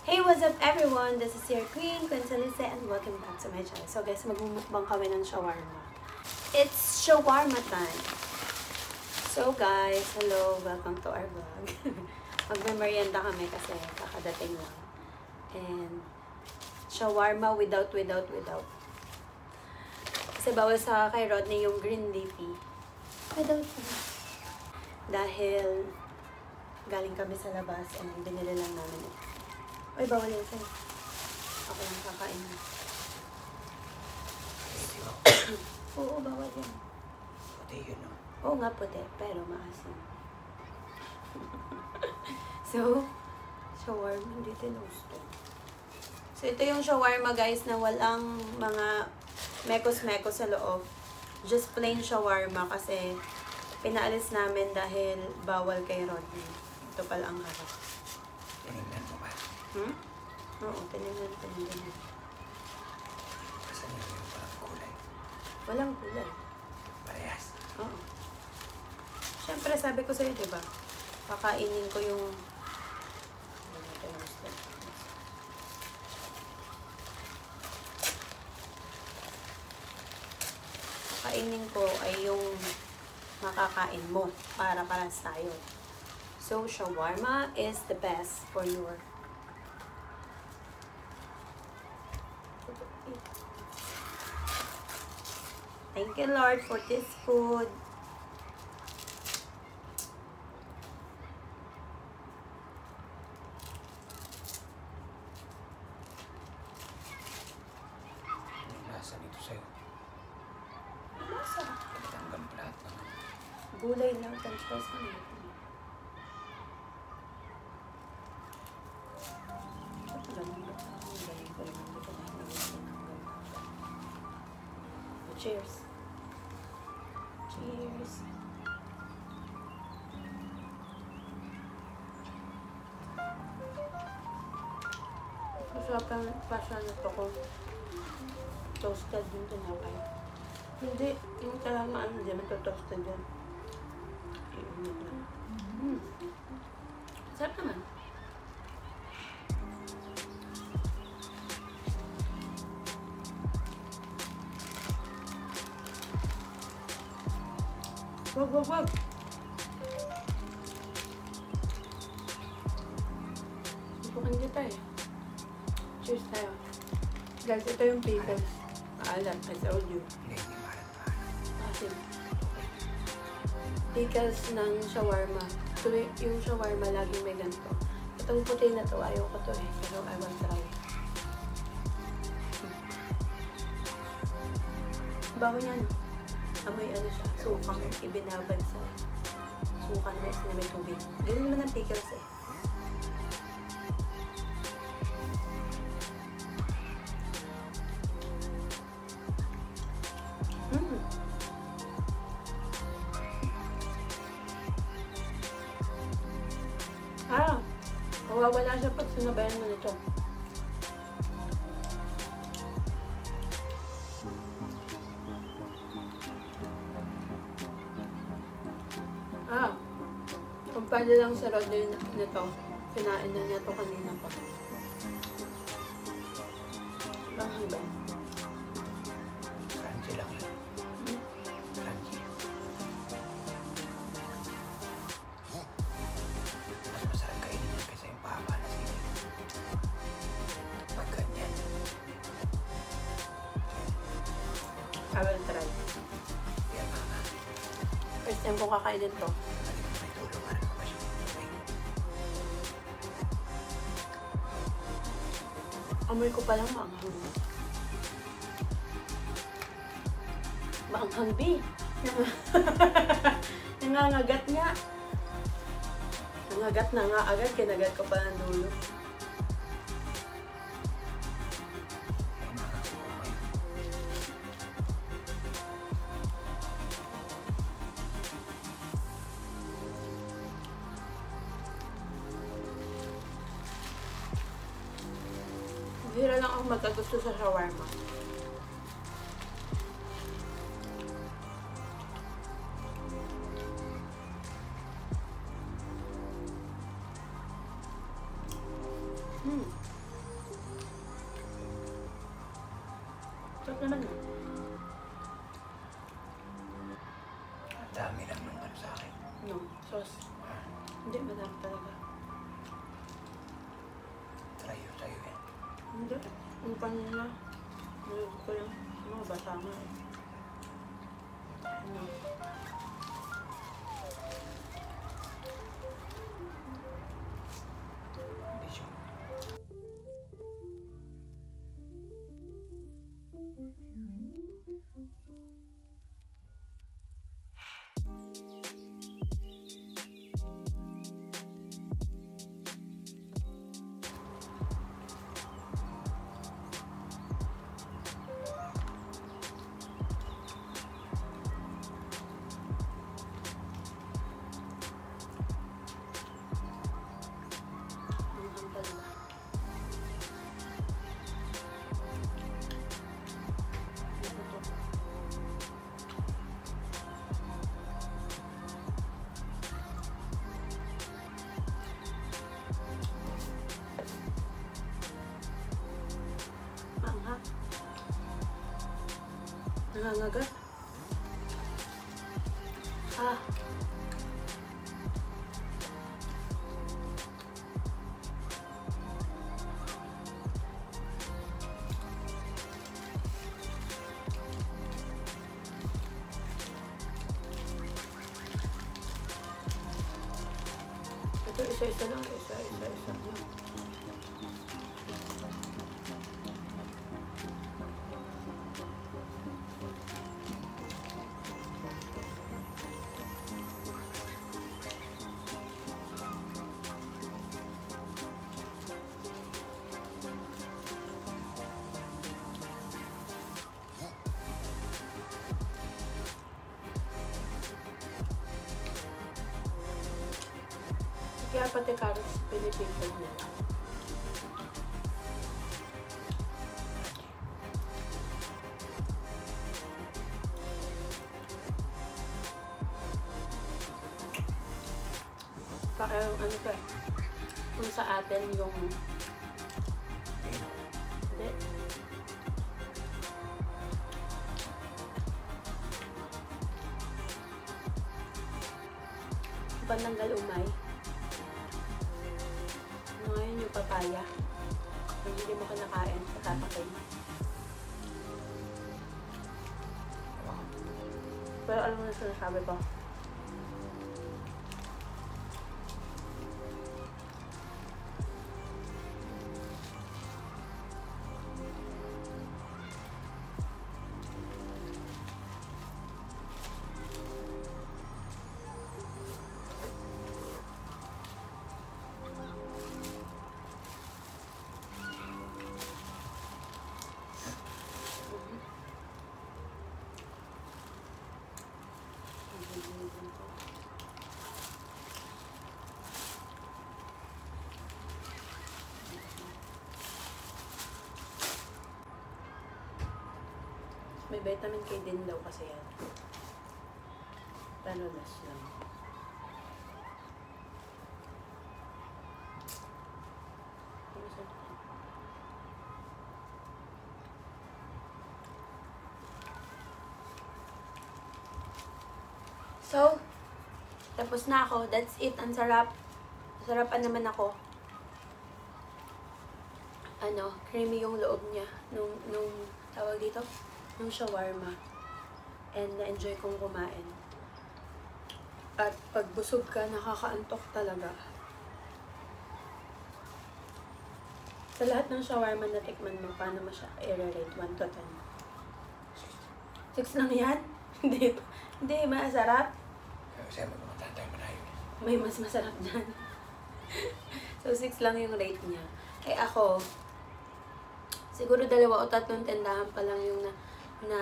Hey, what's up everyone? This is your Queen Salise, and welcome back to my channel. So guys, magmumukbang kami ng shawarma. It's shawarma time! So guys, hello! Welcome to our vlog. Magme-merienda kami kasi kakadating lang. And shawarma without. Kasi bawal sa kay Rodney yung green leafy. Without. Dahil galing kami sa labas and binili lang namin ito. Ay, bawal yun sa'yo. Ako lang kakain na. Oo, bawal yan. Puti yun, no? Oo nga, puti. Pero maasim. So, shawarma. Hindi tinusto. So, ito yung shawarma, guys, na walang mga mekos-mekos sa loob. Just plain shawarma kasi pinaalis namin dahil bawal kay Rodney. Ito pala ang harap. Tinignan mo ba? Oo, tinignan. Kasi yung walang kulay. Walang kulay. Parehas. Oo. Siyempre, sabi ko sa'yo, diba? Kakainin ko yung... Kakainin ko ay yung makakain mo para paras tayo. So, shawarma is the best for your... Thank you, Lord, for this food. Anong lasa nito sa'yo? Masarap. Hanggang lahat naman. Gulay lang, french fries na. Cheers. Cheers. Masarap ang pasa na to ko. Toasted yung tinapay. Hindi, yung talaga ano dyan, toasted dyan. Iinit lang. Sarap naman. Wag. Tutukan kita eh. Cheers tayo. Guys, ito yung pickles. Maalat, I told you. Hindi mahalat. Kasi pickles ng shawarma. So, yung shawarma laging may ganito. Itong puti na to, ayaw ko to eh. Pero I want to try. Bago yan. Amoy ano siya, sukang ibinabad sa sukan na may tubig. Ganun naman ang pickles eh. Mawawala siya pag sinabayan mo nito. Kung pwede lang sa Rodney nito, kinain na niya ito kanina pa. Bang iba? Crunchy lang yun. Crunchy. Mas masarap kainin yan kaysa yung pahaba na sili. Pag ganyan. I will try. Yan mga. First time kong kakainin to. May tulungan ako ba siya? Amoy ko palang maanghang. Maanghang, B. Nangangagat nga. Nangagat na nga agad. Kinagat ko pa ng dulo. Bihira lang ako magkagusto sa shawarma. naman na. Ang dami lang nung ano sa akin. No, sauce. Ah, Hindi, madami talaga. try yun sa'yo eh. Hindi. Yung panin na. Nalog ko lang. Mga bata nga eh. Ano? Hindi siya. Ang talaga. Ito to. Maanghang. Nangangagat. Ah. Ito isa-isa lang. Isa-isa lang. Kaya pati carrots, pinipipil niya. Kaya ano ka, kung sa atin yung, hindi, pananggal umay. Ngayon yung papaya. Kung hindi mo kinakain, patatakin. Pero alam mo na sinasabi ko. May vitamin K din daw kasi yan. Pero less lang. So, tapos na ako. That's it. Ang sarap. Sarapan naman ako. Ano, creamy yung loob niya. Nung tawag dito? Nung shawarma. And na-enjoy kong kumain. At pag busog ka, nakakaantok talaga. Sa lahat ng shawarma na tikman mo, paano mo siya i-rate 1 to 10? 6 lang yan? Hindi, masarap. Kasi magpumunta tayo malayo. May mas masarap dyan. So, 6 lang yung rate niya. Eh ako, siguro 2 o 3 tindahan pa lang yung na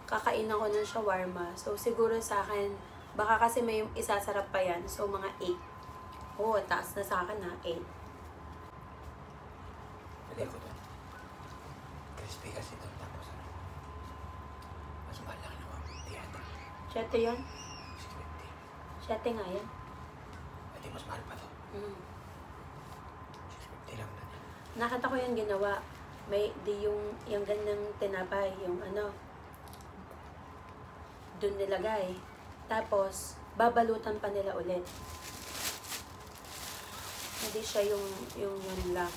kakain ako ng shawarma. So, siguro sa akin, baka kasi may isasarap pa yan. So, mga 8. Oo, taas na sa akin ha, 8. Pwede ko doon. Crispy kasi doon. Tapos ano, mas mahal lang naman. 50 yata. 7 yan? 650. 7 nga yan. Pwede mas mahal pa to. 650 lang na. Nakita ko yung ginawa. May, di yung ganyang tinapay, yung ano, dun nilagay. Tapos, babalutan pa nila ulit. Hindi siya yung yun lang.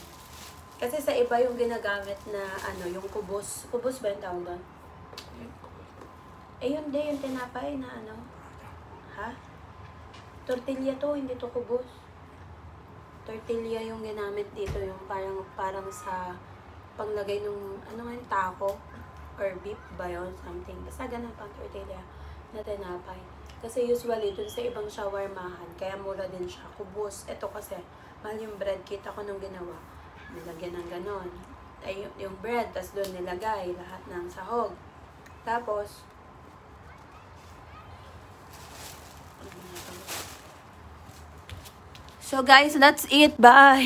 Kasi sa iba yung ginagamit na ano, yung kubos. Kubos ba yung tawag doon? Eh yun din, yung tinapay na ano. Ha? Tortilla to, hindi to kubos. Tortilla yung ginamit dito, yung parang sa panglagay nung, ano nga yung taco or beef ba yun, something. Basta ganun pang tortilla na tinapay. Kasi usually, dun sa ibang shawarmahan, kaya mura din siya, kubos. Ito kasi, mahal yung bread, kita ko nung ginawa. Nilagyan ng ganon. Ay, yung bread, tas doon nilagay lahat ng sahog. Tapos, so guys, that's it. Bye!